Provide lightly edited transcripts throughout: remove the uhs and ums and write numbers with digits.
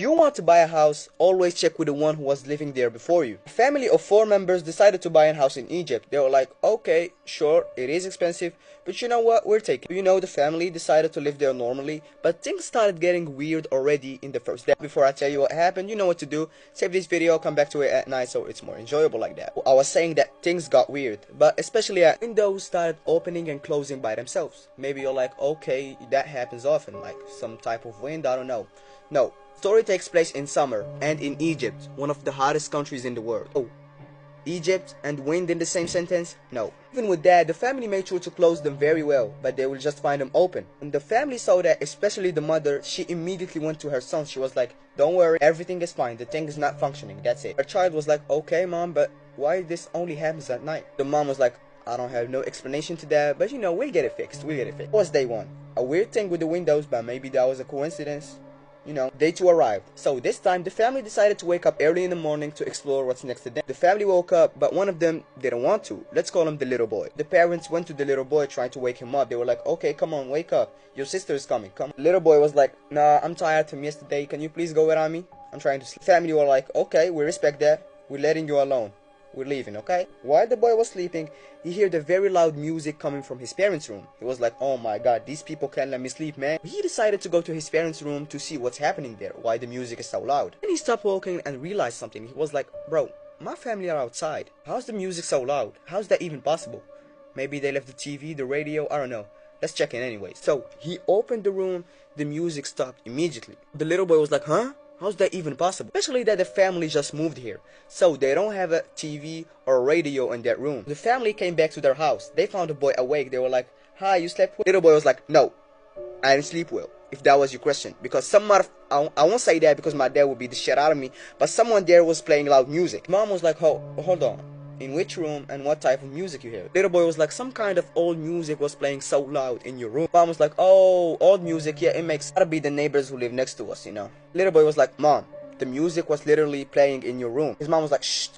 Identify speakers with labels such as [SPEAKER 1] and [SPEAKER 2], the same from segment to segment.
[SPEAKER 1] If you want to buy a house, always check with the one who was living there before you. A family of 4 members decided to buy a house in Egypt. They were like, okay, sure, it is expensive, but you know what, we're taking it. You know, the family decided to live there normally, but things started getting weird already in the first day. Before I tell you what happened, you know what to do. Save this video, come back to it at night so it's more enjoyable like that. I was saying that things got weird, but especially windows started opening and closing by themselves. Maybe you're like, okay, that happens often, like some type of wind, I don't know. No. Story takes place in summer and in Egypt, one of the hottest countries in the world. Oh, Egypt and wind in the same sentence? No. Even with that, the family made sure to close them very well, but they will just find them open. When the family saw that, especially the mother, she immediately went to her son. She was like, don't worry, everything is fine, the thing is not functioning, that's it. Her child was like, okay mom, but why this only happens at night? The mom was like, I don't have no explanation to that, but you know, we'll get it fixed, we'll get it fixed. It was day one. A weird thing with the windows, but maybe that was a coincidence. You know, day 2 arrived. So this time, the family decided to wake up early in the morning to explore what's next to them. The family woke up, but one of them didn't want to. Let's call him the little boy. The parents went to the little boy trying to wake him up. They were like, okay, come on, wake up. Your sister is coming, come on. The little boy was like, nah, I'm tired from yesterday. Can you please go without me? I'm trying to sleep. The family were like, okay, we respect that. We're letting you alone. We're leaving, okay? While the boy was sleeping, he heard the very loud music coming from his parents' room. He was like, oh my god, these people can't let me sleep, man. He decided to go to his parents' room to see what's happening there, why the music is so loud. Then he stopped walking and realized something. He was like, bro, my family are outside. How's the music so loud? How's that even possible? Maybe they left the TV, the radio, I don't know. Let's check in anyway. So, he opened the room, the music stopped immediately. The little boy was like, huh? How's that even possible? Especially that the family just moved here, so they don't have a TV or a radio in that room. The family came back to their house. They found the boy awake. They were like, hi, you slept well? Little boy was like, no, I didn't sleep well, if that was your question. Because I won't say that because my dad would beat the shit out of me, but someone there was playing loud music. Mom was like, oh, hold on. In which room and what type of music you hear? Little boy was like, some kind of old music was playing so loud in your room. Mom was like, oh, old music, yeah, it makes gotta be the neighbors who live next to us, you know. Little boy was like, mom, the music was literally playing in your room. His mom was like, shh,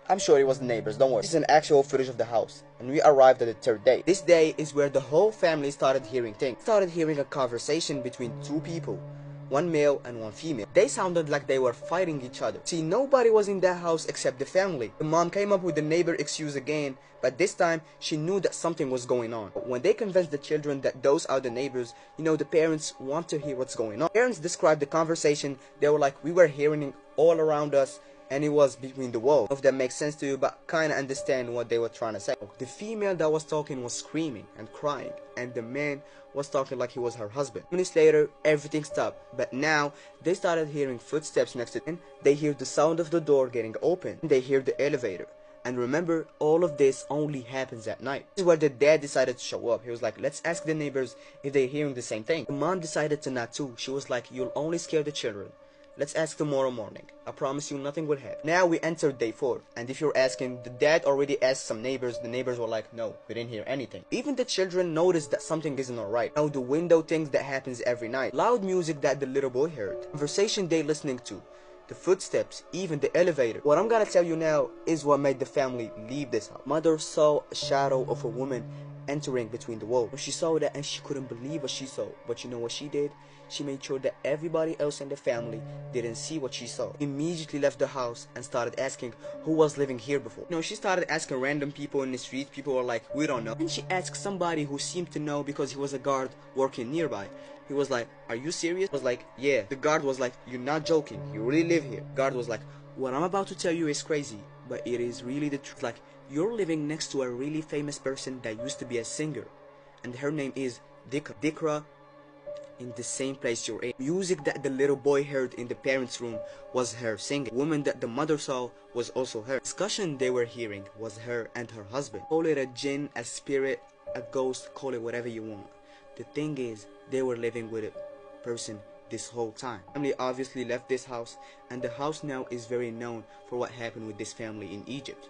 [SPEAKER 1] I'm sure it was the neighbors, don't worry. This is an actual footage of the house, and we arrived at the 3rd day. This day is where the whole family started hearing things. Started hearing a conversation between 2 people. One male and one female. They sounded like they were fighting each other. See, nobody was in that house except the family. The mom came up with the neighbor excuse again, but this time she knew that something was going on. When they convinced the children that those are the neighbors, you know, the parents want to hear what's going on. Parents described the conversation. They were like, we were hearing it all around us, and it was between the walls. If that makes sense to you, but kinda understand what they were trying to say. The female that was talking was screaming and crying, and the man was talking like he was her husband. Minutes later, everything stopped, but now they started hearing footsteps next to them. They hear the sound of the door getting open. They hear the elevator. And remember, all of this only happens at night. This is where the dad decided to show up. He was like, let's ask the neighbors if they're hearing the same thing. The mom decided to not too. She was like, you'll only scare the children. Let's ask tomorrow morning. I promise you nothing will happen. Now we entered day 4. And if you're asking, the dad already asked some neighbors. The neighbors were like, no, we didn't hear anything. Even the children noticed that something isn't alright. Now the window things that happens every night. Loud music that the little boy heard. Conversation they listening to. The footsteps, even the elevator. What I'm gonna tell you now is what made the family leave this house. Mother saw a shadow of a woman entering between the walls. She saw that and she couldn't believe what she saw. But you know what she did? She made sure that everybody else in the family didn't see what she saw. Immediately left the house and started asking who was living here before. You know, she started asking random people in the street. People were like, we don't know. And she asked somebody who seemed to know because he was a guard working nearby. He was like, are you serious? I was like, yeah. The guard was like, you're not joking. You really live here. Guard was like, what I'm about to tell you is crazy, but it is really the truth. Like, you're living next to a really famous person that used to be a singer. And her name is Dikra. In the same place you're in. Music that the little boy heard in the parents' room was her singing. The woman that the mother saw was also her. Discussion they were hearing was her and her husband. Call it a jinn, a spirit, a ghost, call it whatever you want. The thing is, they were living with a person this whole time. Family obviously left this house, and the house now is very known for what happened with this family in Egypt.